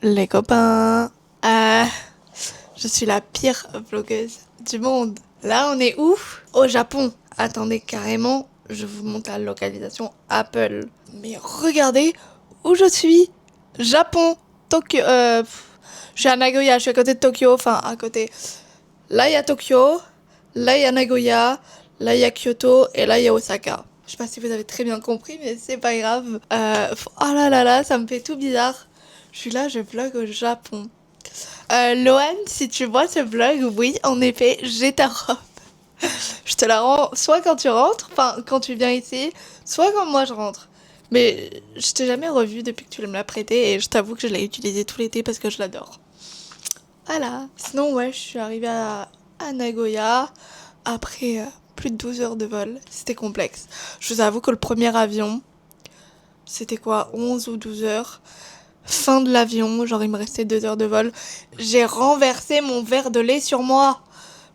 Les copains, je suis la pire vlogueuse du monde. Là, on est où? Au Japon. Attendez, carrément, je vous montre la localisation Apple. Mais regardez où je suis. Japon, Tokyo. Je suis à Nagoya, je suis à côté de Tokyo, enfin à côté. Là, il y a Tokyo, là, il y a Nagoya, là, il y a Kyoto et là, il y a Osaka. Je sais pas si vous avez très bien compris, mais c'est pas grave. Oh là là là, ça me fait tout bizarre. Je suis là, je vlog au Japon. Lohan, si tu vois ce vlog, oui, en effet, j'ai ta robe. Je te la rends soit quand tu rentres, enfin quand tu viens ici, soit quand moi je rentre. Mais je t'ai jamais revue depuis que tu me l'as prêtée et je t'avoue que je l'ai utilisée tout l'été parce que je l'adore. Voilà. Sinon, ouais, je suis arrivée à Nagoya après plus de 12 heures de vol. C'était complexe. Je vous avoue que le premier avion, c'était quoi, 11 ou 12 heures. Fin de l'avion, genre il me restait 2 heures de vol. J'ai renversé mon verre de lait sur moi.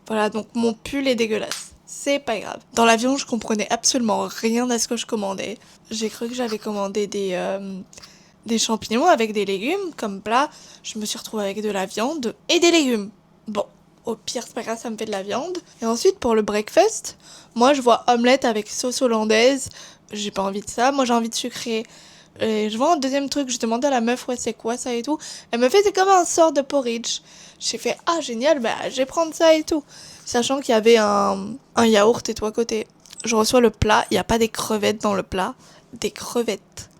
Voilà, donc mon pull est dégueulasse. C'est pas grave. Dans l'avion, je comprenais absolument rien à ce que je commandais. J'ai cru que j'avais commandé des champignons avec des légumes comme plat. Je me suis retrouvée avec de la viande et des légumes. Bon, au pire, c'est pas grave, ça me fait de la viande. Et ensuite, pour le breakfast, moi, je vois omelette avec sauce hollandaise. J'ai pas envie de ça. Moi, j'ai envie de sucré. Et je vois un deuxième truc, je demandais à la meuf, ouais, c'est quoi ça et tout. Elle me fait, c'est comme un sort de porridge. J'ai fait, ah, génial, bah, je vais prendre ça et tout. Sachant qu'il y avait un yaourt et tout à côté. Je reçois le plat, il n'y a pas des crevettes dans le plat. Des crevettes.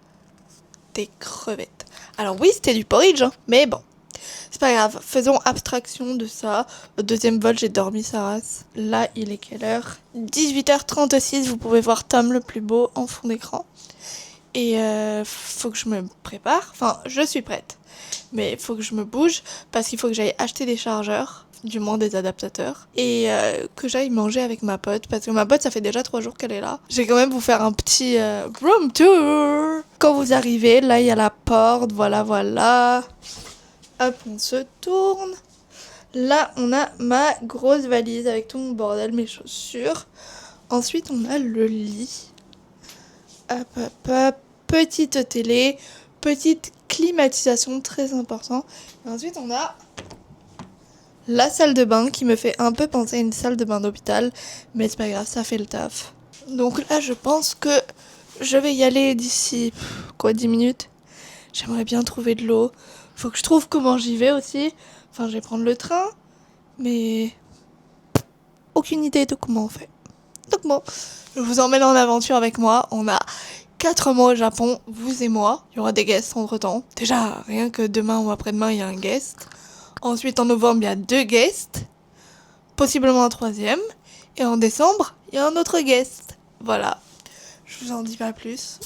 Des crevettes. Alors oui, c'était du porridge, hein, mais bon. C'est pas grave, faisons abstraction de ça. Au deuxième vol, j'ai dormi sa race. Là, il est quelle heure? 18h36, vous pouvez voir Tom le plus beau en fond d'écran. Et faut que je me prépare. Enfin, je suis prête. Mais il faut que je me bouge parce qu'il faut que j'aille acheter des chargeurs, du moins des adaptateurs, et que j'aille manger avec ma pote parce que ma pote, ça fait déjà 3 jours qu'elle est là. Je vais quand même vous faire un petit room tour. Quand vous arrivez, là il y a la porte, voilà. Hop, on se tourne. Là, on a ma grosse valise avec tout mon bordel, mes chaussures. Ensuite, on a le lit. Hop. Petite télé, petite climatisation, très important. Et ensuite, on a la salle de bain qui me fait un peu penser à une salle de bain d'hôpital. Mais c'est pas grave, ça fait le taf. Donc là, je pense que je vais y aller d'ici, 10 minutes. J'aimerais bien trouver de l'eau. Faut que je trouve comment j'y vais aussi. Enfin, je vais prendre le train. Mais aucune idée de comment on fait. Donc bon, je vous emmène en aventure avec moi. On a 4 mois au Japon, vous et moi. Il y aura des guests entre temps. Déjà, rien que demain ou après-demain, il y a un guest. Ensuite, en novembre, il y a 2 guests. Possiblement un 3e. Et en décembre, il y a un autre guest. Voilà. Je vous en dis pas plus.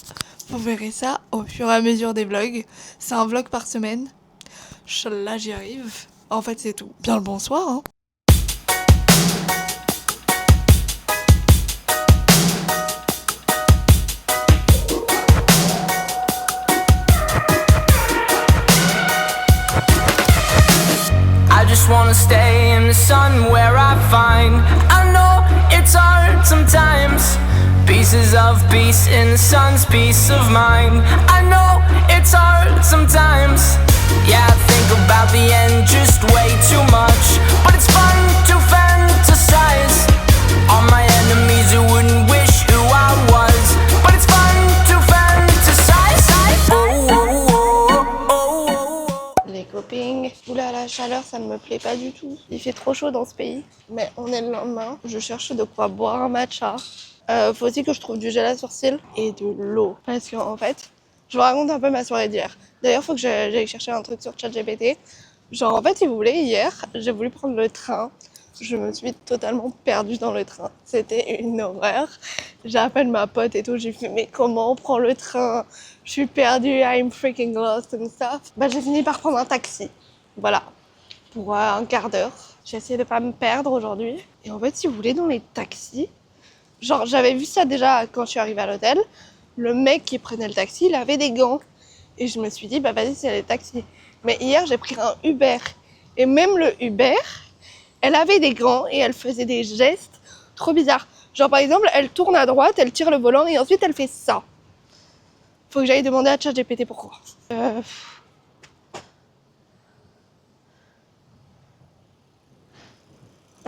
Vous verrez ça au fur et à mesure des vlogs. C'est un vlog par semaine. Là, j'y arrive. En fait, c'est tout. Bien le bonsoir, hein. I just wanna stay in the sun where I find I know it's hard sometimes. Pieces of peace in the sun's peace of mind. I know it's hard sometimes. Yeah, I think about the end just way too much. But it's fun to fantasize on my enemies who wouldn't wish who I was. But it's fun to fantasize. Les copines, oula, la chaleur, ça ne me plaît pas du tout. Il fait trop chaud dans ce pays. Mais on est le lendemain, je cherche de quoi boire un matcha. Faut aussi que je trouve du gel à sourcils et de l'eau. Parce qu'en fait, je vous raconte un peu ma soirée d'hier. D'ailleurs, faut que j'aille chercher un truc sur ChatGPT. Genre, en fait, si vous voulez, hier, j'ai voulu prendre le train. Je me suis totalement perdue dans le train. C'était une horreur. J'appelle ma pote et tout. J'ai fait, mais comment on prend le train? Je suis perdue, I'm freaking lost and stuff. Bah, j'ai fini par prendre un taxi. Voilà. Pour un quart d'heure. J'ai essayé de pas me perdre aujourd'hui. Et en fait, si vous voulez, dans les taxis, genre, j'avais vu ça déjà quand je suis arrivée à l'hôtel. Le mec qui prenait le taxi, il avait des gants. Et je me suis dit, bah vas-y, c'est les taxis. Mais hier, j'ai pris un Uber. Et même le Uber, elle avait des gants et elle faisait des gestes trop bizarres. Genre, par exemple, elle tourne à droite, elle tire le volant et ensuite, elle fait ça. Faut que j'aille demander à ChatGPT pourquoi.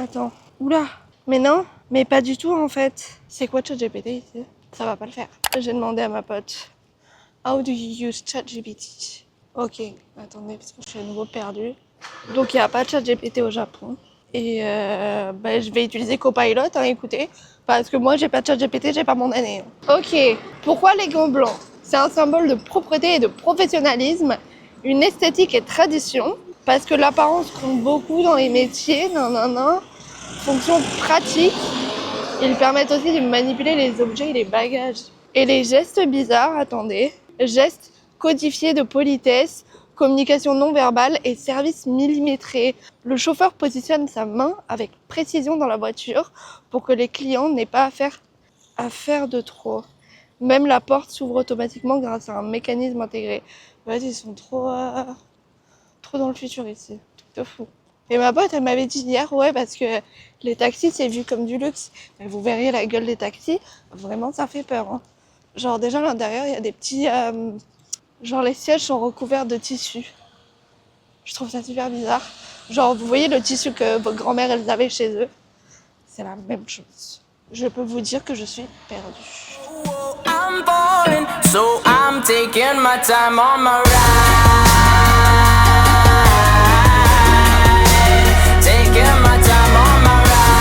Attends. Oula. Mais non. Mais pas du tout en fait. C'est quoi ChatGPT ici? Ça va pas le faire. J'ai demandé à ma pote. How do you use ChatGPT? Ok. Attendez, parce que je suis à nouveau perdue. Donc il n'y a pas de ChatGPT au Japon. Et je vais utiliser Copilot, hein, écoutez. Parce que moi, j'ai pas de ChatGPT, j'ai pas mon année. Ok. Pourquoi les gants blancs? C'est un symbole de propreté et de professionnalisme, une esthétique et tradition. Parce que l'apparence compte beaucoup dans les métiers, fonction pratique. Ils permettent aussi de manipuler les objets et les bagages. Et les gestes bizarres, attendez. Gestes codifiés de politesse, communication non verbale et service millimétré. Le chauffeur positionne sa main avec précision dans la voiture pour que les clients n'aient pas à faire de trop. Même la porte s'ouvre automatiquement grâce à un mécanisme intégré. Vas-y, ils sont trop dans le futur ici. Truc de fou. Et ma pote, elle m'avait dit hier, ouais, parce que les taxis, c'est vu comme du luxe. Mais vous verriez la gueule des taxis, vraiment, ça fait peur. Hein. Genre, déjà, à l'intérieur, il y a des petits... genre, les sièges sont recouverts de tissu. Je trouve ça super bizarre. Genre, vous voyez le tissu que vos grand-mères, elles avaient chez eux? C'est la même chose. Je peux vous dire que je suis perdue. I'm falling, so I'm taking my time on my ride. Taking my time on my ride.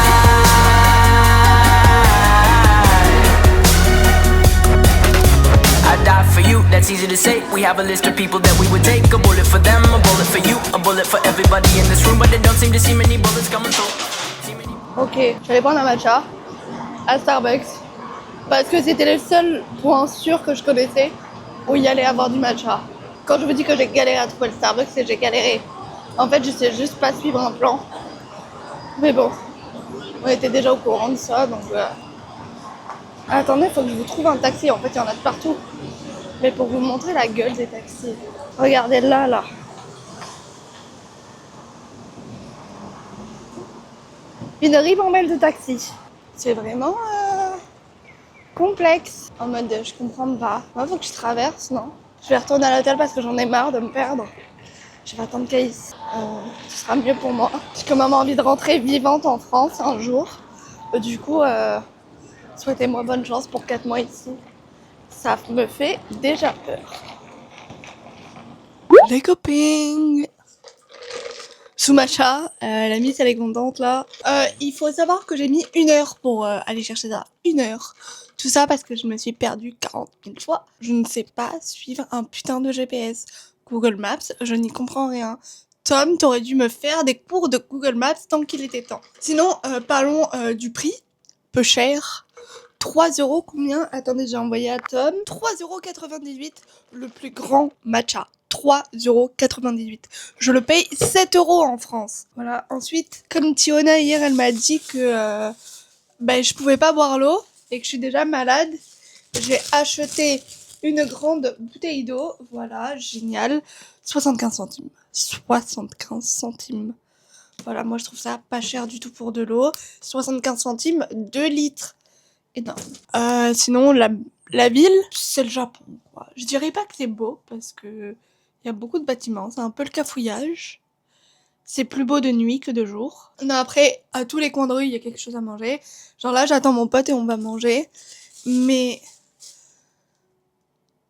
I die for you, that's easy to say. We have a list of people that we would take. A bullet for them, a bullet for you, a bullet for everybody in this room. But they don't seem to see many bullets coming through. Ok, j'allais prendre un matcha à Starbucks. Parce que c'était le seul point sûr que je connaissais où il y allait avoir du matcha. Quand je vous dis que j'ai galéré à trouver le Starbucks, c'est que j'ai galéré. En fait, je sais juste pas suivre un plan. Mais bon, on était déjà au courant de ça, donc... Attendez, faut que je vous trouve un taxi. En fait, il y en a de partout. Mais pour vous montrer la gueule des taxis. Regardez là. Une ribambelle de taxis. C'est vraiment... complexe, en mode je comprends pas. Moi, faut que je traverse, non? Je vais retourner à l'hôtel parce que j'en ai marre de me perdre. Je vais attendre Caïs. Ce sera mieux pour moi. J'ai quand même envie de rentrer vivante en France un jour. Du coup, souhaitez-moi bonne chance pour 4 mois ici. Ça me fait déjà peur. Les copines! Sous matcha, la Miss elle est contente là. Il faut savoir que j'ai mis 1 heure pour aller chercher ça. 1 heure. Tout ça parce que je me suis perdue 40 000 fois. Je ne sais pas suivre un putain de GPS. Google Maps, je n'y comprends rien. Tom, t'aurais dû me faire des cours de Google Maps tant qu'il était temps. Sinon, parlons du prix. Peu cher. 3 € combien? Attendez, j'ai envoyé à Tom. 3,98 € le plus grand matcha. 3,98 €. Je le paye 7 € en France. Voilà. Ensuite, comme Tiona hier, elle m'a dit que je pouvais pas boire l'eau et que je suis déjà malade, j'ai acheté une grande bouteille d'eau. Voilà, génial. 75 centimes. 75 centimes. Voilà, moi je trouve ça pas cher du tout pour de l'eau. 75 centimes, 2 litres. Énorme. Sinon, la ville, c'est le Japon, quoi. Je dirais pas que c'est beau, parce que il y a beaucoup de bâtiments, c'est un peu le cafouillage. C'est plus beau de nuit que de jour. Non, après, à tous les coins de rue, il y a quelque chose à manger. Genre là, j'attends mon pote et on va manger. Mais...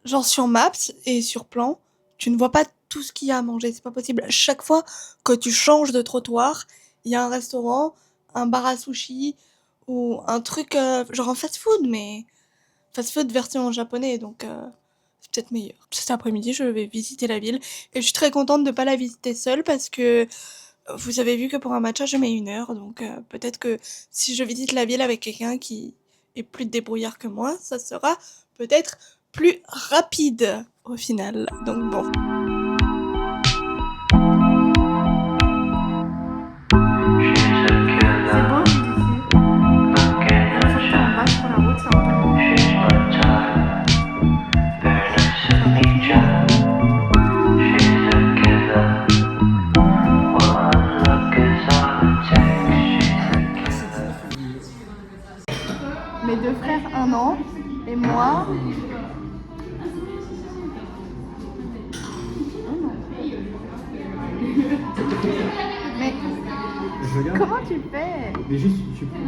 genre sur Maps et sur Plan, tu ne vois pas tout ce qu'il y a à manger, c'est pas possible. Chaque fois que tu changes de trottoir, il y a un restaurant, un bar à sushi, ou un truc genre un fast-food, mais fast-food version japonais, donc c'est peut-être meilleur. Cet après-midi, je vais visiter la ville, et je suis très contente de pas la visiter seule, parce que vous avez vu que pour un matcha, je mets 1 heure, donc peut-être que si je visite la ville avec quelqu'un qui est plus débrouillard que moi, ça sera peut-être plus rapide au final, donc bon. Mes 2 frères 1 an et moi 1 an. Mais Regarde. Comment tu fais? Mais juste, tu prends.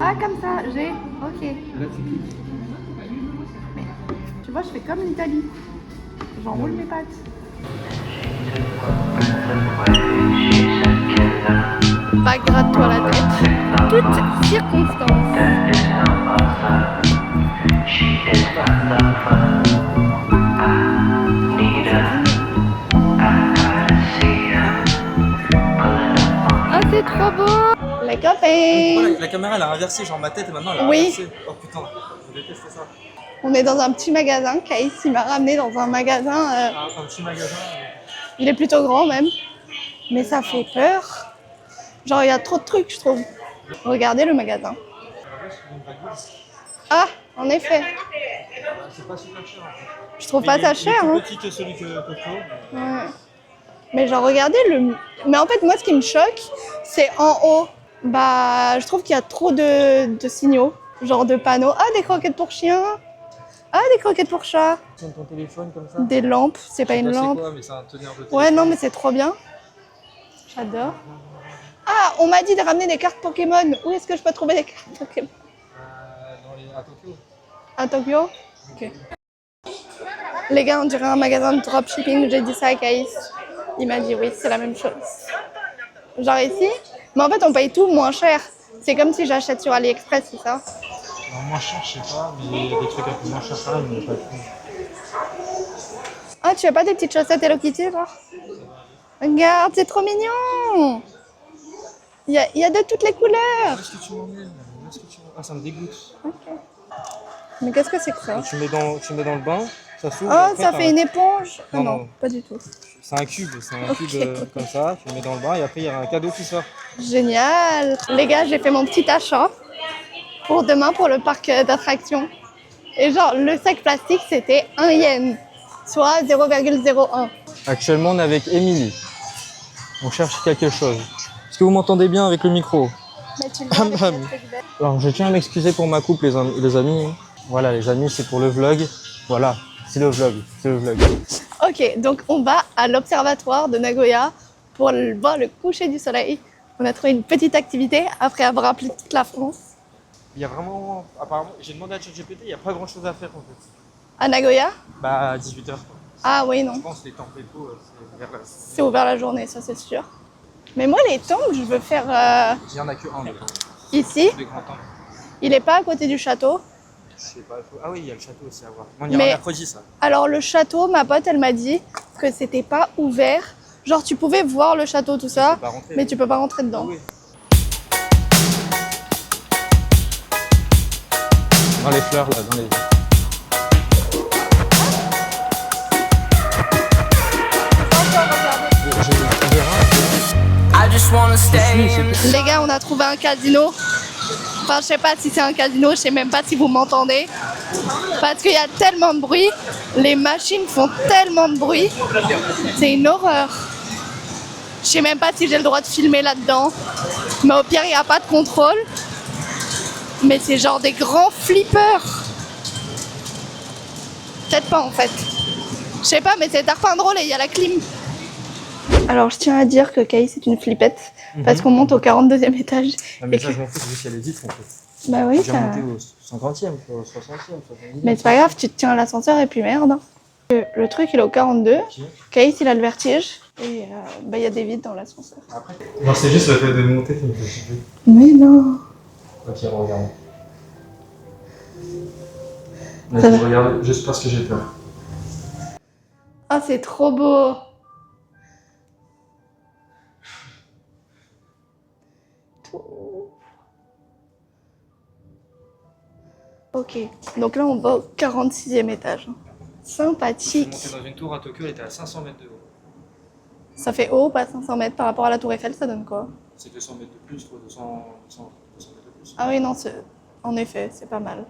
Ah, comme ça, j'ai. Ok. Là, tu cliques. Mais, tu vois, je fais comme l'Italie. J'enroule mes pattes. Bah, gratte-toi la tête. Toutes circonstances. Ah, c'est trop beau! Les copains! Voilà, la caméra elle a inversé, genre ma tête et maintenant elle a Oui. inversé. Oh putain, je déteste ça. On est dans un petit magasin. Caïs, il m'a ramené dans un magasin. Un petit magasin. Il est plutôt grand même. Mais ça fait peur. Genre, il y a trop de trucs, je trouve. Regardez le magasin. Ah, en effet. C'est pas super cher en fait. Je trouve pas ça cher. Il est Hein. plus petit que celui que Tokyo. Ouais. Mais genre, regardez le. Mais en fait, moi, ce qui me choque, c'est en haut. Bah, je trouve qu'il y a trop de signaux. Genre de panneaux. Ah, des croquettes pour chiens. Ah, des croquettes pour chats. Tiens ton téléphone comme ça. Des lampes. C'est pas une lampe. C'est quoi, mais c'est un teneur de téléphone. Ouais, non, mais c'est trop bien. J'adore. Ah, on m'a dit de ramener des cartes Pokémon. Où est-ce que je peux trouver des cartes Pokémon? À Tokyo. À Tokyo? Ok. Les gars, on dirait un magasin de dropshipping. J'ai dit ça à Caïs. Il m'a dit oui, c'est la même chose. Genre ici? Mais en fait, on paye tout moins cher. C'est comme si j'achète sur AliExpress, c'est ça? Alors, moins cher, je sais pas, mais il y a des trucs un peu moins chers quand même, mais pas tout. Ah, tu as pas des petites chaussettes Hello Kitty, genre? Regarde, c'est trop mignon! Il y a de toutes les couleurs! Où est-ce que tu m'emmènes? Ah, ça me dégoûte. Ok. Mais qu'est-ce que c'est que ça? Et tu mets dans le bain, ça s'ouvre. Oh, après, ça t'as fait une éponge! Ah Non, non, non. pas du tout. C'est un cube, Ok. comme ça, tu le mets dans le bain et après il y a un cadeau qui sort. Génial! Les gars, j'ai fait mon petit achat pour demain pour le parc d'attractions. Et genre, le sac plastique, c'était 1 yen, soit 0,01. Actuellement, on est avec Émilie. On cherche quelque chose. Est-ce que vous m'entendez bien avec le micro? Mais tu le Ah, vois, bah, avec le truc vert. Alors, je tiens à m'excuser pour ma coupe, les amis. Voilà, les amis, c'est pour le vlog. Voilà, c'est le vlog. Ok, donc on va à l'observatoire de Nagoya pour voir le coucher du soleil. On a trouvé une petite activité après avoir appelé toute la France. Il y a vraiment, apparemment, j'ai demandé à ChatGPT, il n'y a pas grand chose à faire en fait. À Nagoya? Bah, à 18h. Ah oui, Je non. pense que les temples et tout, c'est vers la... C'est ouvert la journée, ça c'est sûr. Mais moi, les temples, je veux faire Il n'y en a que un, d'accord. ici. Des grands temples. Il est pas à côté du château. Je sais pas, ah oui, il y a le château aussi à voir. On ira Mais- mercredi, ça. Alors le château, ma pote, elle m'a dit que c'était pas ouvert. Genre tu pouvais voir le château, tout ça, peux pas rentrer. mais tu peux pas rentrer dedans. Oui. Dans les fleurs, là, dans les... I just wanna stay in the Les gars, on a trouvé un casino. Enfin, je sais pas si c'est un casino, je sais même pas si vous m'entendez. Parce qu'il y a tellement de bruit, les machines font tellement de bruit. C'est une horreur. Je sais même pas si j'ai le droit de filmer là-dedans. Mais au pire, il n'y a pas de contrôle. Mais c'est genre des grands flippers. Peut-être pas en fait. Je sais pas, mais c'est tarpin drôle et il y a la clim. Alors, je tiens à dire que Caïs c'est une flippette. Parce qu'on monte au 42e étage. Ah, mais Et ça, que- je m'en fous, c'est juste qu'il y a les vitres, en fait. Bah oui, J'ai ça... remonté au 50e, au 60e, 70e. Mais c'est pas grave, tu te tiens à l'ascenseur et puis merde. Le truc, il est au 42. Caïs, il a le vertige. Et bah, il y a des vides dans l'ascenseur. Après... Non, c'est juste le fait de monter qui me fait flipper. Mais non. Ok, regarde. Ça Là, je va. regarde juste parce que j'ai peur. Ah, c'est trop beau. Ok, donc là on va au 46e étage. Je Sympathique. suis monté dans une tour à Tokyo, elle était à 500 mètres de haut. Ça fait haut, pas 500 mètres par rapport à la tour Eiffel, ça donne quoi? C'est 200 mètres de plus, toi, 200 mètres de plus. Ah oui, non, en effet, c'est pas mal.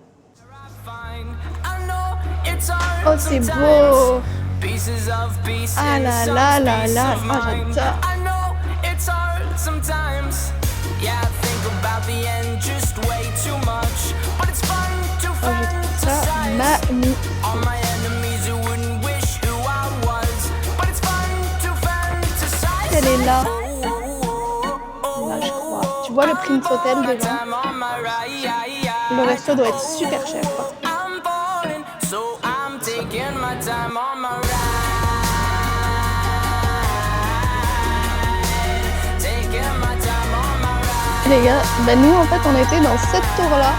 fine. I know it's hard Oh, c'est sometimes. beau. Pieces of peace Ah in là some là là peace là, of ah, mind. j'adore. I know it's hard sometimes. Yeah, I think about the end just way too much. But it's fun to Oh, je trouve ça fantasize. magnifique. All my enemies who wouldn't wish who I was. But it's fun to fantasize. Elle est là. Oh, oh, oh, oh, Là, je crois. tu vois le Prince Hotel dedans. time on my ride. Le resto doit être super cher. I'm falling, so I'm taking my time on my ride. Taking my time on my ride. Les gars, bah nous en fait on était dans cette tour là.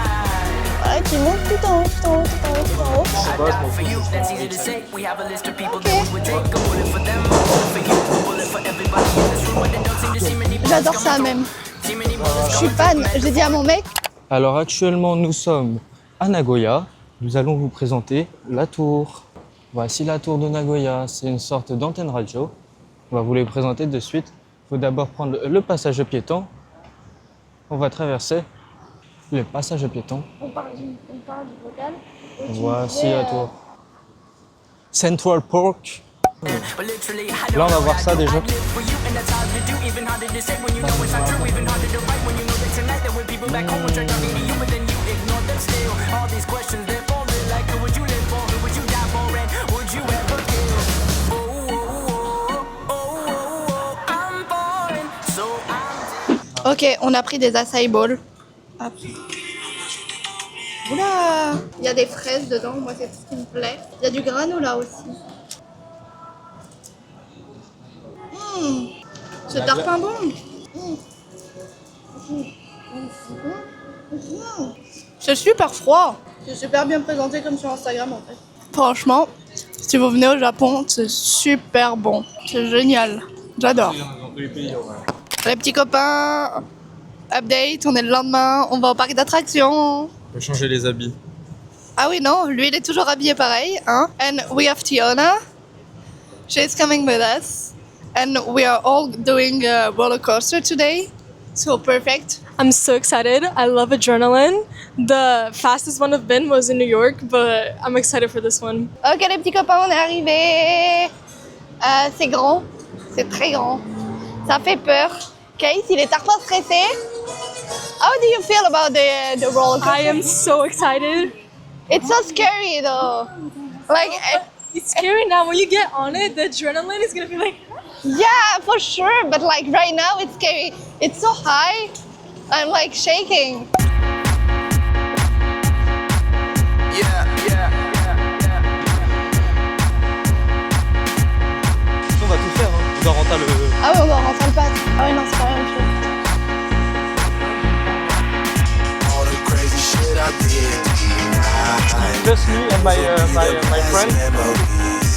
Voilà, qui monte tout en haut, tout en haut, tout en haut, tout en haut. For you, that's easy to say. We have a list of people that we would take. A bullet for them, a bullet for you, a bullet for everybody in this room. But they don't seem to see many bullets J'adore ça coming même. through. See many bullets Je suis fan. J'ai dit à mon mec, Alors actuellement nous sommes à Nagoya. Nous allons vous présenter la tour. Voici la tour de Nagoya. C'est une sorte d'antenne radio. On va vous les présenter de suite. Il faut d'abord prendre le passage piéton. On va traverser le passage piéton. on parle du vocal. Voici la tour. Central Park. But literally, Là on va voir ça déjà. for you, and that's hard to do. Even harder to say when you know it's not true. Even harder to write when you know that tonight there were people back home were trying talking to you, but then you ignore them still. All these questions they fall in like, who would you live for? Who would you die for? And would you ever kill? Oh, oh, oh, oh, oh, oh, I'm falling, so I'm. Ok, on a pris des acai bowls. Hop. Oula, il y a des fraises dedans, moi c'est tout ce qui me plaît. Il y a du granola aussi. C'est tarpin bon. C'est super froid. C'est super bien présenté comme sur Instagram en fait. Franchement, si vous venez au Japon, c'est super bon. C'est génial. J'adore. Les petits copains, update, on est le lendemain, on va au parc d'attractions. On peut changer les habits. Ah oui, non, lui il est toujours habillé pareil. Hein? And we have Tiona. She's coming with us. And we are all doing a roller coaster today. So perfect. I'm so excited. I love adrenaline. The fastest one I've been was in New York, but I'm excited for this one. Ok les petits copains, on est arrivés. C'est grand, c'est très grand. Ça fait peur. Case, il est tarpin stressé. How do you feel about the roller coaster? I am so excited. It's so scary though. Like, It's scary now. When you get on it, the adrenaline is gonna be like. yeah, for sure. But like right now, it's scary. It's so high. I'm like shaking. On va tout faire. Hein. On doit rentrer le. Ah ouais, on va rentrer le pass. Ah ouais, non, c'est pas la même chose. All the crazy shit I did tonight. Just me and my friend. Memories.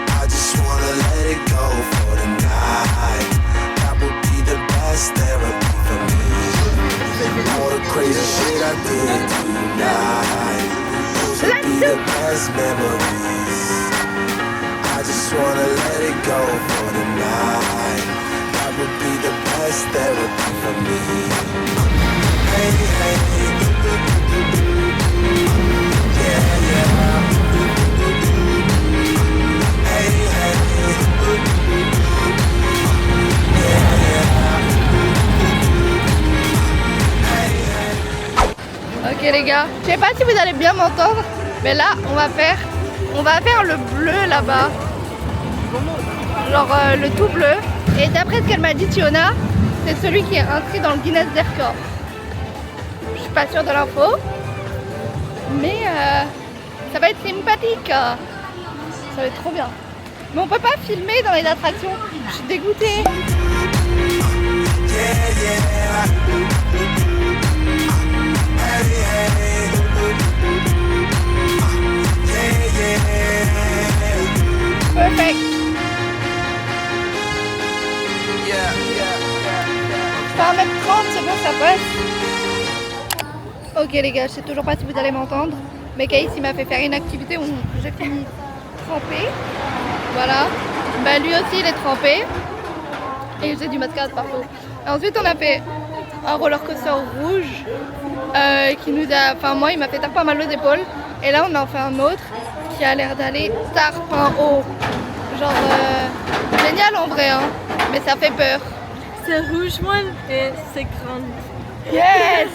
I just wanna let it go for the night. That would be the best therapy for me. All the crazy shit I did tonight. Those would be the best memories. I just wanna let it go for the night. That would be the best therapy for me. Hey, hey, yeah, yeah. Hey, hey, yeah, yeah. Ok les gars, je sais pas si vous allez bien m'entendre, mais là on va faire le bleu là-bas, genre le tout bleu. Et d'après ce qu'elle m'a dit Tiona, c'est celui qui est inscrit dans le Guinness des records. Je suis pas sûre de l'info, mais ça va être sympathique, ça va être trop bien. Mais on peut pas filmer dans les attractions, je suis dégoûtée. Perfect. Enfin, 1m30, c'est bon, ça passe. Ok les gars, je sais toujours pas si vous allez m'entendre, mais Caïs il m'a fait faire une activité où j'ai fini trempé. Voilà. Bah lui aussi il est trempé. Et j'ai du mascara partout. Et ensuite on a fait un roller coaster rouge qui nous a. Enfin moi il m'a fait tarpin mal aux épaules. Et là on en fait un autre qui a l'air d'aller tarpin haut. Genre génial en vrai hein. Mais ça fait peur. C'est rouge one et c'est grand. Yes!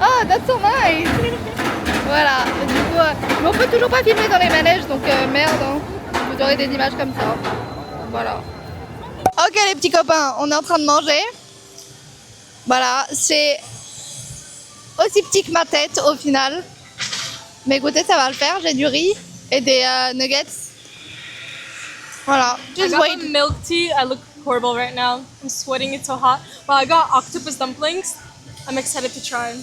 Oh, that's so nice! Voilà, et du coup, mais on peut toujours pas filmer dans les manèges, donc merde, hein. Vous aurez des images comme ça. Voilà. Ok les petits copains, on est en train de manger. Voilà, c'est aussi petit que ma tête au final. Mais écoutez, ça va le faire. J'ai du riz et des nuggets. Voilà, I just got wait. my milk tea. I look horrible right now. I'm sweating, it's so hot. But I got octopus dumplings. I'm excited to try.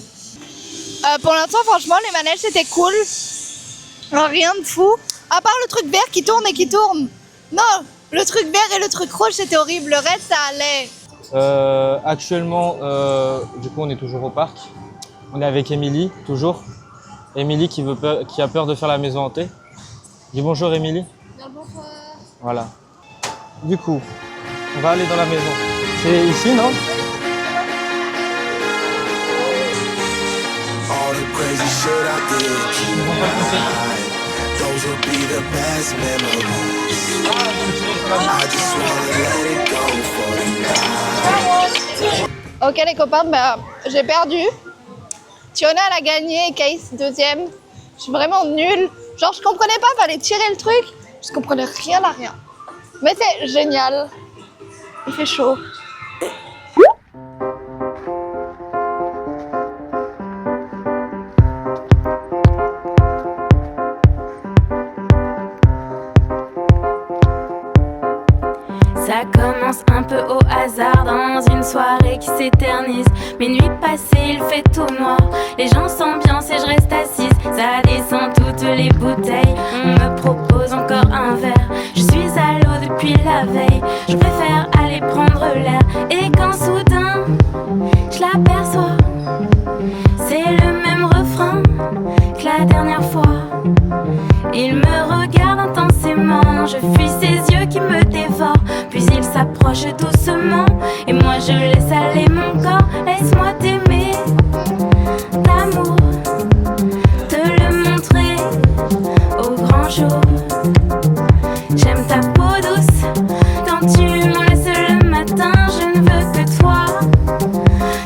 Pour l'instant, franchement, les manèges c'était cool. Rien de fou. À part le truc vert qui tourne et qui tourne. Non, le truc vert et le truc rouge c'était horrible. Le reste ça allait. Actuellement, du coup, on est toujours au parc. On est avec Émilie, toujours. Émilie qui a peur de faire la maison hantée. Dis bonjour, Émilie. Bonsoir. Voilà. Du coup, on va aller dans la maison. C'est ici, non? All the crazy shit I did tonight, those will be the best memories. I just wanna let it go for tonight. Ok les copains, bah, j'ai perdu. Tiona elle a gagné et Case deuxième. Je suis vraiment nulle. Genre je comprenais pas, fallait tirer le truc. Je comprenais rien à rien. Mais c'est génial. Il fait chaud. Ça commence un peu au hasard dans une soirée qui s'éternise. Minuit passé, il fait tout noir. Les gens s'ambiancent et je reste assise. Ça descend toutes les bouteilles. On me propose encore un verre. Je suis à l'eau depuis la veille. Je préfère aller prendre l'air. Et quand soudain, je l'aperçois, c'est le même refrain que la dernière fois. Il me regarde intensément, je fuis ses yeux qui me dévorent. Puis il s'approche doucement et moi je laisse aller mon corps. Laisse-moi t'aimer d'amour, te le montrer au grand jour. J'aime ta peau douce quand tu m'en laisses le matin. Je ne veux que toi,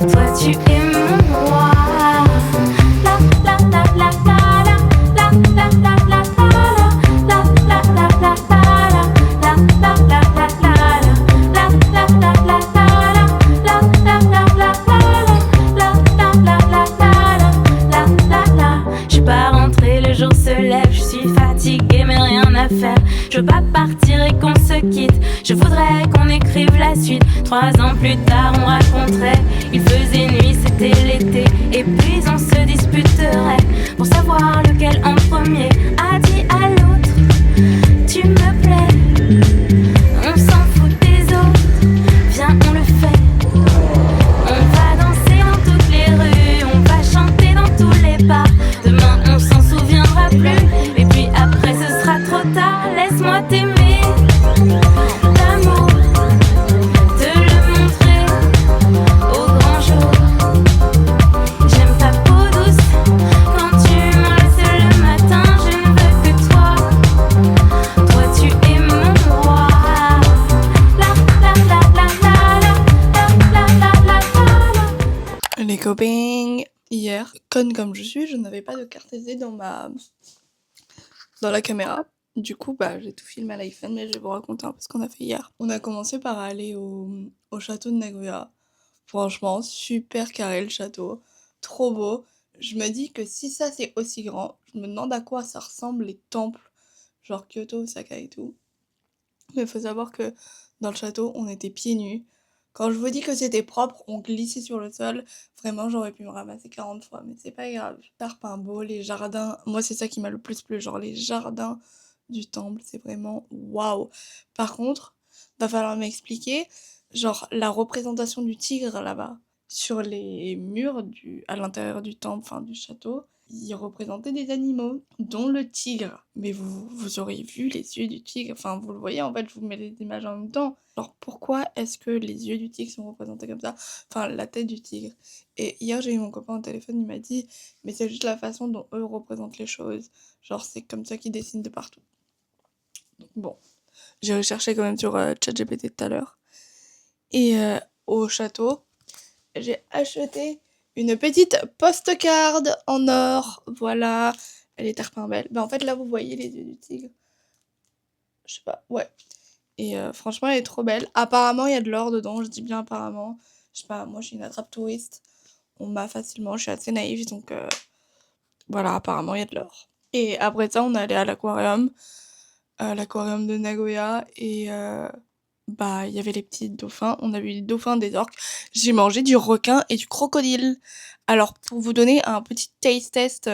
toi tu es mon roi. La la la la la la la la la la la la la la je suis pas rentrée, le jour se lève, je suis fatiguée mais rien à faire. Je veux pas partir et qu'on se quitte, je voudrais qu'on écrive la suite. 3 ans plus tard on raconterait, il faisait nuit, c'était l'été. Et puis on se disputerait pour savoir lequel en premier a dit à l'autre tu me plais. On s'en fout des autres, viens on le fait. On va danser dans toutes les rues, on va chanter dans tous les bars. Demain on s'en souviendra plus, et puis après ce sera trop tard. Laisse-moi t'aimer d'amour, te le montrer au grand jour. J'aime ta peau douce quand tu m'en laisses le matin. Je ne veux que toi, toi tu es mon roi. La la la la la la la la la la. Les copains, hier, conne comme je suis, je n'avais pas de carte SD dans la caméra. Du coup, bah, j'ai tout filmé à l'iPhone, mais je vais vous raconter un peu ce qu'on a fait hier. On a commencé par aller au château de Nagoya. Franchement, super carré le château, trop beau. Je me dis que si ça c'est aussi grand, je me demande à quoi ça ressemble les temples, genre Kyoto, Osaka et tout. Mais il faut savoir que dans le château, on était pieds nus. Quand je vous dis que c'était propre, on glissait sur le sol. Vraiment, j'aurais pu me ramasser 40 fois, mais c'est pas grave. Tarpin beau, les jardins. Moi, c'est ça qui m'a le plus plu, genre les jardins du temple, c'est vraiment waouh. Par contre, va falloir m'expliquer, genre la représentation du tigre là-bas, sur les murs à l'intérieur du temple, enfin du château. Il représentait des animaux, dont le tigre. Mais vous auriez vu les yeux du tigre, enfin vous le voyez en fait, je vous mets les images en même temps. Alors pourquoi est-ce que les yeux du tigre sont représentés comme ça? Enfin la tête du tigre. Et hier j'ai eu mon copain au téléphone, il m'a dit mais c'est juste la façon dont eux représentent les choses. Genre c'est comme ça qu'ils dessinent de partout. Donc bon, j'ai recherché quand même sur ChatGPT tout à l'heure. Et au château, j'ai acheté une petite postcard en or, voilà, elle est tarpin belle. Bah en fait là vous voyez les yeux du tigre, je sais pas, ouais. Et franchement elle est trop belle. Apparemment il y a de l'or dedans, je dis bien apparemment. Je sais pas, moi je suis une attrape touriste. On m'a facilement, je suis assez naïve, donc voilà, apparemment il y a de l'or. Et après ça, on est allé à l'aquarium de Nagoya, et bah il y avait les petits dauphins. On a vu des dauphins, des orques. J'ai mangé du requin et du crocodile. Alors pour vous donner un petit taste test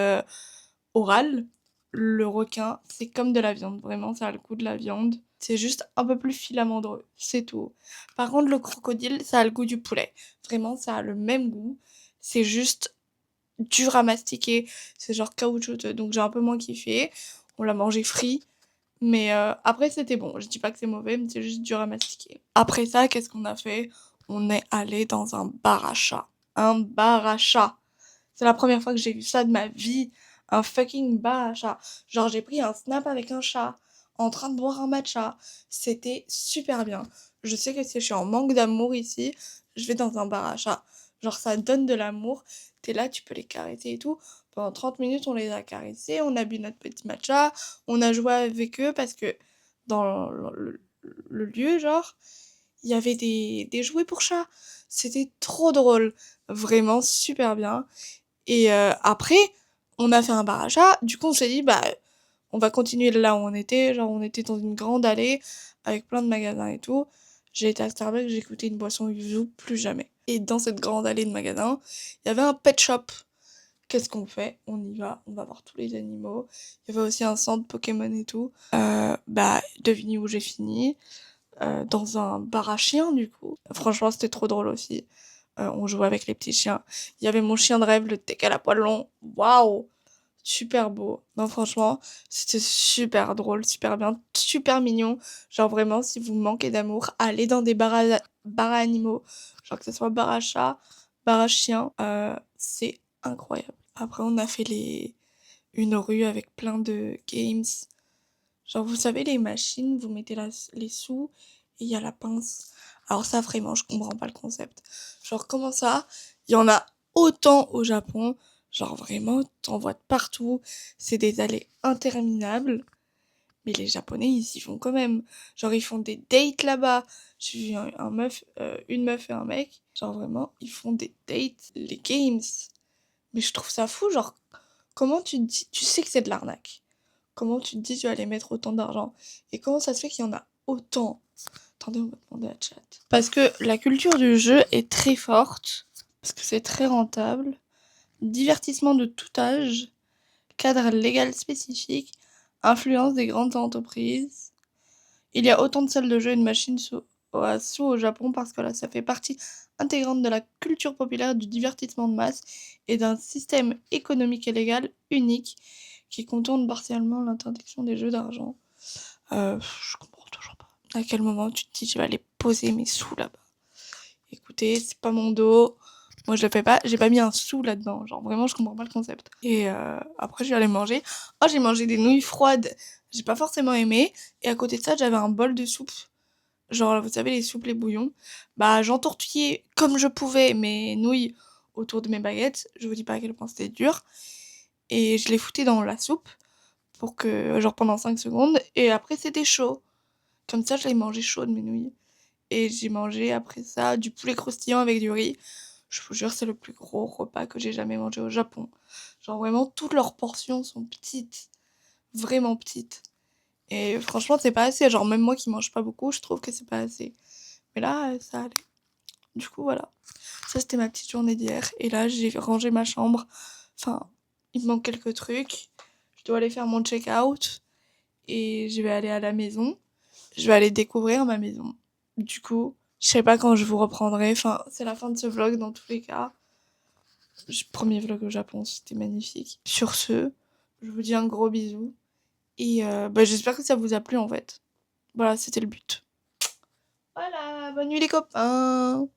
oral, le requin, c'est comme de la viande, vraiment, ça a le goût de la viande. C'est juste un peu plus filamenteux, c'est tout. Par contre, le crocodile, ça a le goût du poulet. Vraiment, ça a le même goût. C'est juste dur à mastiquer. C'est genre caoutchouteux, donc j'ai un peu moins kiffé. On l'a mangé frit. Mais après, c'était bon. Je dis pas que c'est mauvais, mais c'est juste dur à mastiquer. Après ça, qu'est-ce qu'on a fait? On est allé dans un bar à chat. Un bar à chat. C'est la première fois que j'ai vu ça de ma vie. Un fucking bar à chat. Genre, j'ai pris un snap avec un chat en train de boire un matcha. C'était super bien. Je sais que si je suis en manque d'amour ici, je vais dans un bar à chat. Genre, ça donne de l'amour. T'es là, tu peux les caresser et tout. Pendant 30 minutes, on les a caressés, on a bu notre petit matcha, on a joué avec eux parce que dans le lieu, genre, il y avait des jouets pour chats. C'était trop drôle. Vraiment super bien. Et après, on a fait un bar à chat. Du coup, on s'est dit, bah, on va continuer là où on était. Genre, on était dans une grande allée avec plein de magasins et tout. J'ai été à Starbucks, j'ai goûté une boisson yuzu, plus jamais. Et dans cette grande allée de magasins, il y avait un pet shop. Qu'est-ce qu'on fait? On y va, on va voir tous les animaux. Il y avait aussi un centre Pokémon et tout. Bah, devinez où j'ai fini? Dans un bar à chiens, du coup. Franchement, c'était trop drôle aussi. On jouait avec les petits chiens. Il y avait mon chien de rêve, le teckel à poil long. Waouh! Super beau. Non, franchement, c'était super drôle, super bien, super mignon. Genre vraiment, si vous manquez d'amour, allez dans des bars à animaux. Genre que ce soit bar à chat, bar à chien. C'est incroyable. Après, on a fait une rue avec plein de games. Genre, vous savez, les machines, vous mettez les sous et il y a la pince. Alors ça, vraiment, je comprends pas le concept. Genre, comment ça? Il y en a autant au Japon. Genre, vraiment, t'en vois de partout. C'est des allées interminables. Mais les Japonais, ils y vont quand même. Genre, ils font des dates là-bas. J'ai vu une meuf et un mec. Genre, vraiment, ils font des dates. Les games. Mais je trouve ça fou, genre, comment tu te dis, tu sais que c'est de l'arnaque. Comment tu te dis, tu vas aller mettre autant d'argent. Et comment ça se fait qu'il y en a autant? Attendez, on va demander à chat. Parce que la culture du jeu est très forte. Parce que c'est très rentable. Divertissement de tout âge. Cadre légal spécifique. Influence des grandes entreprises. Il y a autant de salles de jeu et de machines sous au Japon parce que là, ça fait partie intégrante de la culture populaire du divertissement de masse et d'un système économique et légal unique qui contourne partiellement l'interdiction des jeux d'argent. Je comprends toujours pas. À quel moment tu te dis je vais aller poser mes sous là-bas? Écoutez, c'est pas mon dos. Moi je le fais pas, j'ai pas mis un sou là-dedans. Genre vraiment je comprends pas le concept. Et après je vais aller manger. Oh j'ai mangé des nouilles froides. J'ai pas forcément aimé. Et à côté de ça j'avais un bol de soupe. Genre vous savez les soupes, les bouillons. Bah j'entortillais comme je pouvais mes nouilles autour de mes baguettes. Je vous dis pas à quel point c'était dur. Et je les foutais dans la soupe pour que genre pendant 5 secondes. Et après c'était chaud. Comme ça je les mangeais chaudes mes nouilles. Et j'ai mangé après ça du poulet croustillant avec du riz. Je vous jure, c'est le plus gros repas que j'ai jamais mangé au Japon. Genre vraiment, toutes leurs portions sont petites. Vraiment petites. Et franchement, c'est pas assez. Genre même moi qui mange pas beaucoup, je trouve que c'est pas assez. Mais là, ça allait. Du coup, voilà. Ça, c'était ma petite journée d'hier. Et là, j'ai rangé ma chambre. Enfin, il me manque quelques trucs. Je dois aller faire mon check-out. Et je vais aller à la maison. Je vais aller découvrir ma maison. Du coup, je sais pas quand je vous reprendrai. Enfin, c'est la fin de ce vlog dans tous les cas. Premier vlog au Japon, c'était magnifique. Sur ce, je vous dis un gros bisou. Et bah, j'espère que ça vous a plu en fait. Voilà, c'était le but. Voilà, bonne nuit les copains!